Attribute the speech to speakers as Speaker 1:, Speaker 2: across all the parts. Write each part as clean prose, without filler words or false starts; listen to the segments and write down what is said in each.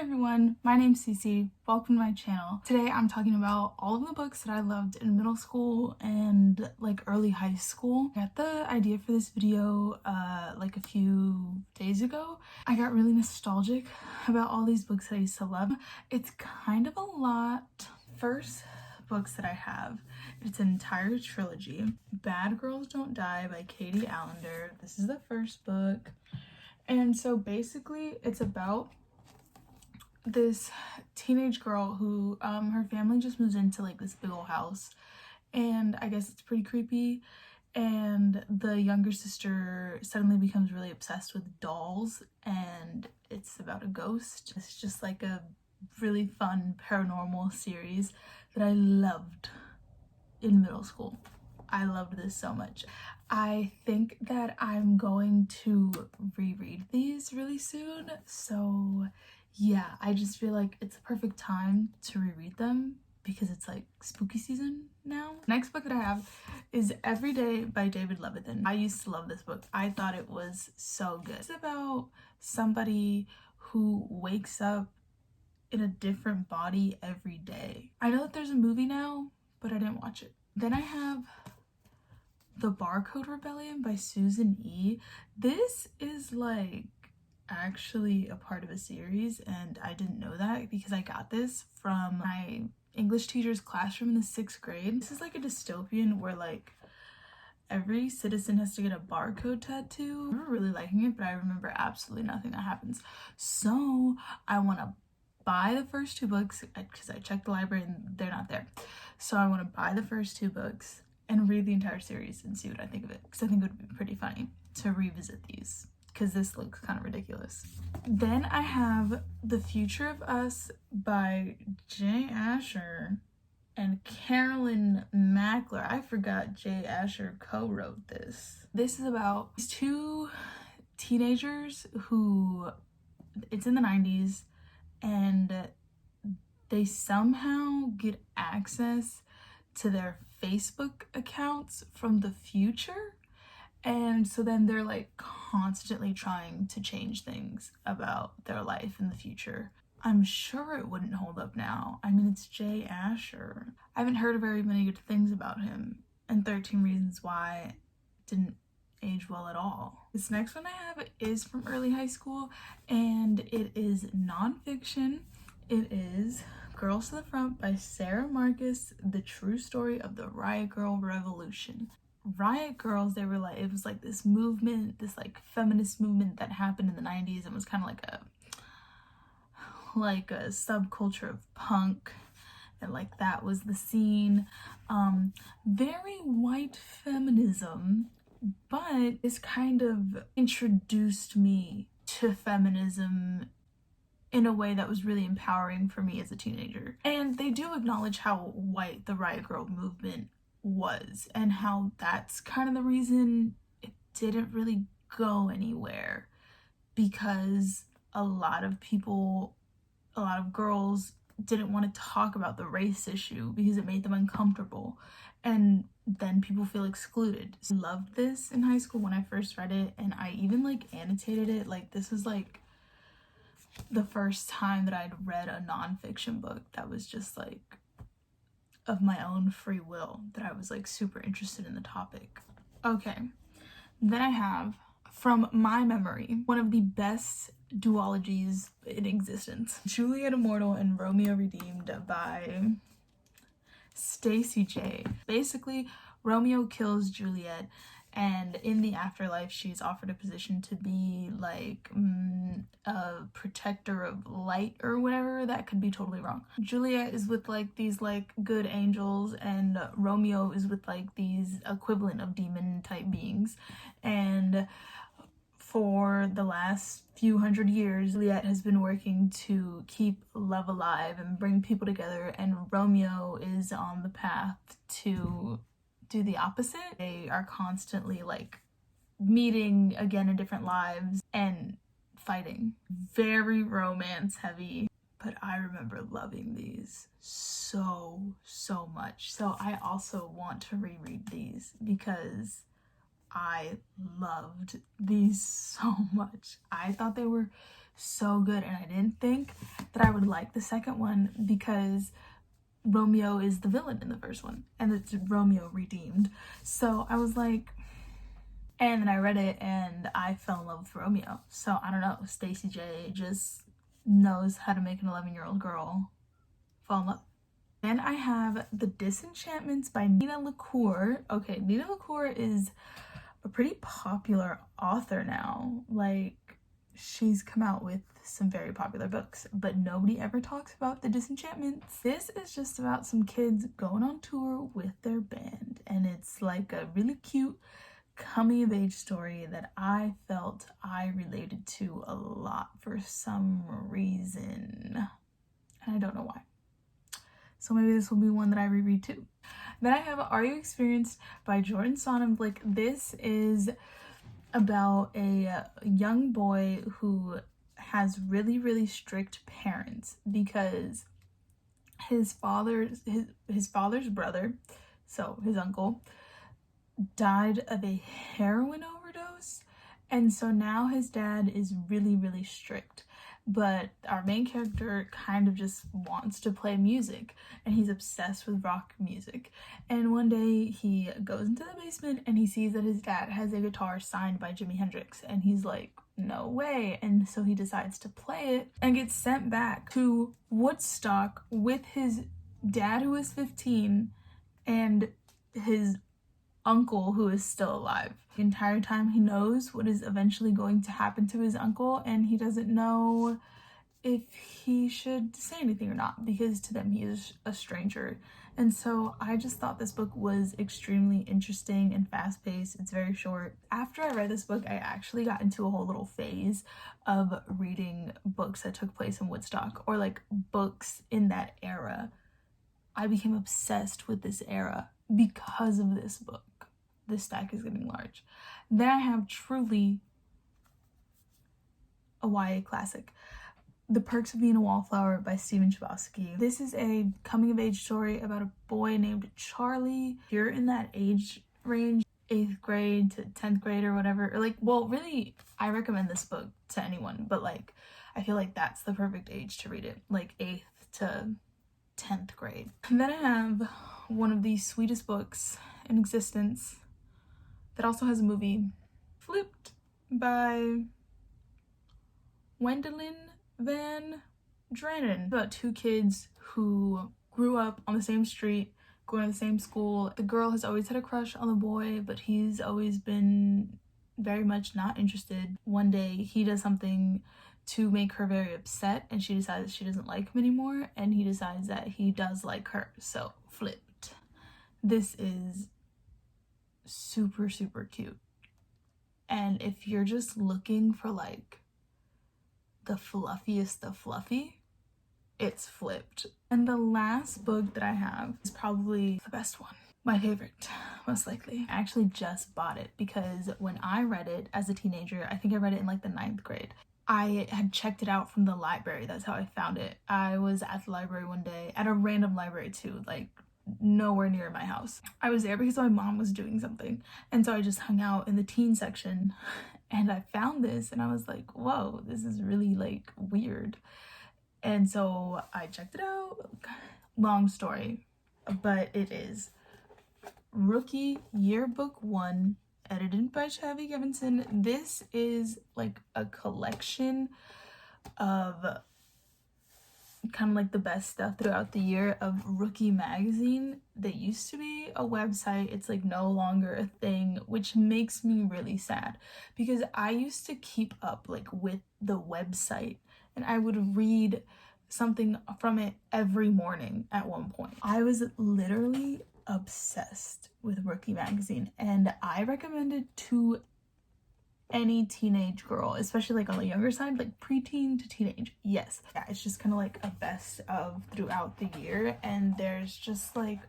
Speaker 1: everyone, my name's Cece. Welcome to my channel. Today I'm talking about all of the books that I loved in middle school and like early high school. I got the idea for this video like a few days ago. I got really nostalgic about all these books that I used to love. It's kind of a lot. First books that I have, it's an entire trilogy. Bad Girls Don't Die by Katie Allender. This is the first book. And so basically it's about this teenage girl who her family just moves into like this big old house, and I guess it's pretty creepy, and the younger sister suddenly becomes really obsessed with dolls, and it's about a ghost. It's just like a really fun paranormal series that I loved in middle school. I loved this so much. I think that I'm going to reread these really soon, so yeah, I just feel like it's a perfect time to reread them because it's like spooky season now. Next book that I have is Every Day by David Levithan. I used to love this book. I thought it was so good. It's about somebody who wakes up in a different body every day. I know that there's a movie now, but I didn't watch it. Then I have The Barcode Rebellion by Susan E. This is like actually a part of a series, and I didn't know that because I got this from my English teacher's classroom in the 6th grade. This is like a dystopian where like every citizen has to get a barcode tattoo. I remember really liking it, but I remember absolutely nothing that happens. So I want to buy the first 2 books because I checked the library and they're not there. So I want to buy the first 2 books and read the entire series and see what I think of it, because I think it would be pretty funny to revisit these because this looks kind of ridiculous. Then I have The Future of Us by Jay Asher and Carolyn Mackler. I forgot Jay Asher co-wrote this. This is about these 2 teenagers who, it's in the 90s, and they somehow get access to their Facebook accounts from the future. And so then they're like constantly trying to change things about their life in the future. I'm sure it wouldn't hold up now. I mean, it's Jay Asher. I haven't heard very many good things about him. And 13 Reasons Why didn't age well at all. This next one I have is from early high school, and it is nonfiction. It is Girls to the Front by Sarah Marcus, the true story of the Riot Girl Revolution. Riot Girls, they were like, it was like this movement, this like feminist movement that happened in the 90s and was kind of like a subculture of punk, and like that was the scene. Very white feminism, but this kind of introduced me to feminism in a way that was really empowering for me as a teenager. And they do acknowledge how white the Riot Girl movement was and how that's kind of the reason it didn't really go anywhere, because a lot of girls didn't want to talk about the race issue because it made them uncomfortable, and then people feel excluded. So I loved this in high school when I first read it, and I even like annotated it. Like this was like the first time that I'd read a nonfiction book that was just like of my own free will, that I was like super interested in the topic. Okay, then I have, from my memory, one of the best duologies in existence, Juliet Immortal and Romeo Redeemed by Stacey J. Basically, Romeo kills Juliet, and in the afterlife she's offered a position to be like a protector of light or whatever. That could be totally wrong. Juliet is with like these like good angels, and Romeo is with like these equivalent of demon type beings. And for the last few hundred years, Juliet has been working to keep love alive and bring people together, and Romeo is on the path to do the opposite. They are constantly like meeting again in different lives and fighting. Very romance heavy, but I remember loving these so much. So I also want to reread these because I loved these so much. I thought they were so good, and I didn't think that I would like the second one because Romeo is the villain in the first one and it's Romeo redeemed. So I was like, and then I read it and I fell in love with Romeo. So I don't know, Stacey J just knows how to make an 11-year-old girl fall in love. Then I have The Disenchantments by Nina LaCour. Okay, Nina LaCour is a pretty popular author now. Like, she's come out with some very popular books, but nobody ever talks about The Disenchantments. This is just about some kids going on tour with their band, and it's like a really cute coming of age story that I felt I related to a lot for some reason, and I don't know why. So maybe this will be one that I reread too. Then I have Are You Experienced by Jordan Sonnenblick. This is about a young boy who has really strict parents because his father's brother, so his uncle, died of a heroin overdose, and so now his dad is really strict. But our main character kind of just wants to play music, and he's obsessed with rock music. And one day he goes into the basement and he sees that his dad has a guitar signed by Jimi Hendrix, and he's like, no way. And so he decides to play it and gets sent back to Woodstock with his dad, who is 15, and his uncle, who is still alive. The entire time he knows what is eventually going to happen to his uncle, and he doesn't know if he should say anything or not because to them he is a stranger. And so I just thought this book was extremely interesting and fast-paced. It's very short. After I read this book, I actually got into a whole little phase of reading books that took place in Woodstock, or like books in that era. I became obsessed with this era because of this book. This stack is getting large. Then I have truly a YA classic, The Perks of Being a Wallflower by Stephen Chbosky. This is a coming-of-age story about a boy named Charlie. If you're in that age range, 8th grade to 10th grade or whatever, or like, well, really, I recommend this book to anyone, but like, I feel like that's the perfect age to read it, like 8th to 10th grade. And then I have one of the sweetest books in existence that also has a movie, Flipped by Wendelin Van Dranen, about two kids who grew up on the same street, going to the same school. The girl has always had a crush on the boy, but he's always been very much not interested. One day he does something to make her very upset, and she decides she doesn't like him anymore, and he decides that he does like her. So Flipped. This is super cute, and if you're just looking for like the fluffiest of fluffy, it's Flipped. And the last book that I have is probably the best one, my favorite, most likely. I actually just bought it because when I read it as a teenager, I think I read it in like the 9th grade. I had checked it out from the library. That's how I found it. I was at the library one day, at a random library too, like nowhere near my house. I was there because my mom was doing something, and so I just hung out in the teen section and I found this and I was like, whoa, this is really like weird. And so I checked it out. Long story, but it is Rookie Yearbook 1, edited by Chavi Gevinson. This is like a collection of kind of like the best stuff throughout the year of Rookie magazine. That used to be a website. It's like no longer a thing, which makes me really sad because I used to keep up like with the website and I would read something from it every morning at one point. I was literally obsessed with Rookie magazine, and I recommend it to any teenage girl, especially like on the younger side, like preteen to teenage. Yes, yeah, it's just kind of like a best of throughout the year, and there's just like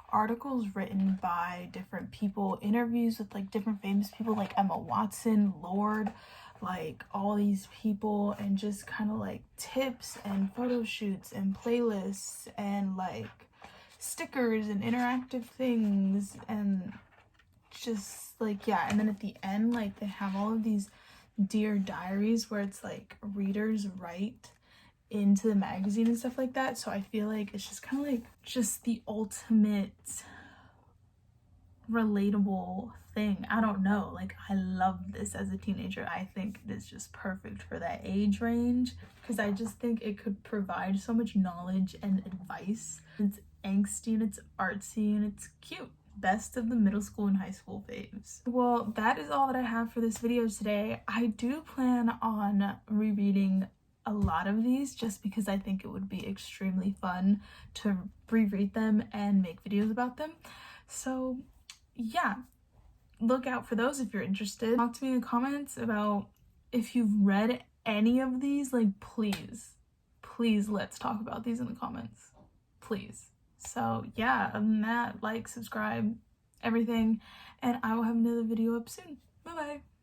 Speaker 1: articles written by different people, interviews with like different famous people like Emma Watson, Lorde, like all these people, and just kind of like tips and photo shoots and playlists and like stickers and interactive things, and just like, yeah. And then at the end, like they have all of these dear diaries where it's like readers write into the magazine and stuff like that, so I feel like it's just kind of like just the ultimate relatable thing. I don't know, like I loved this as a teenager. I think it is just perfect for that age range because I just think it could provide so much knowledge and advice. It's angsty and it's artsy and it's cute. Best of the middle school and high school faves. Well, that is all that I have for this video today. I do plan on rereading a lot of these just because I think it would be extremely fun to reread them and make videos about them. So yeah, look out for those if you're interested. Talk to me in the comments about if you've read any of these. Like, please let's talk about these in the comments, please. So yeah, other than that, like, subscribe, everything, and I will have another video up soon. Bye bye.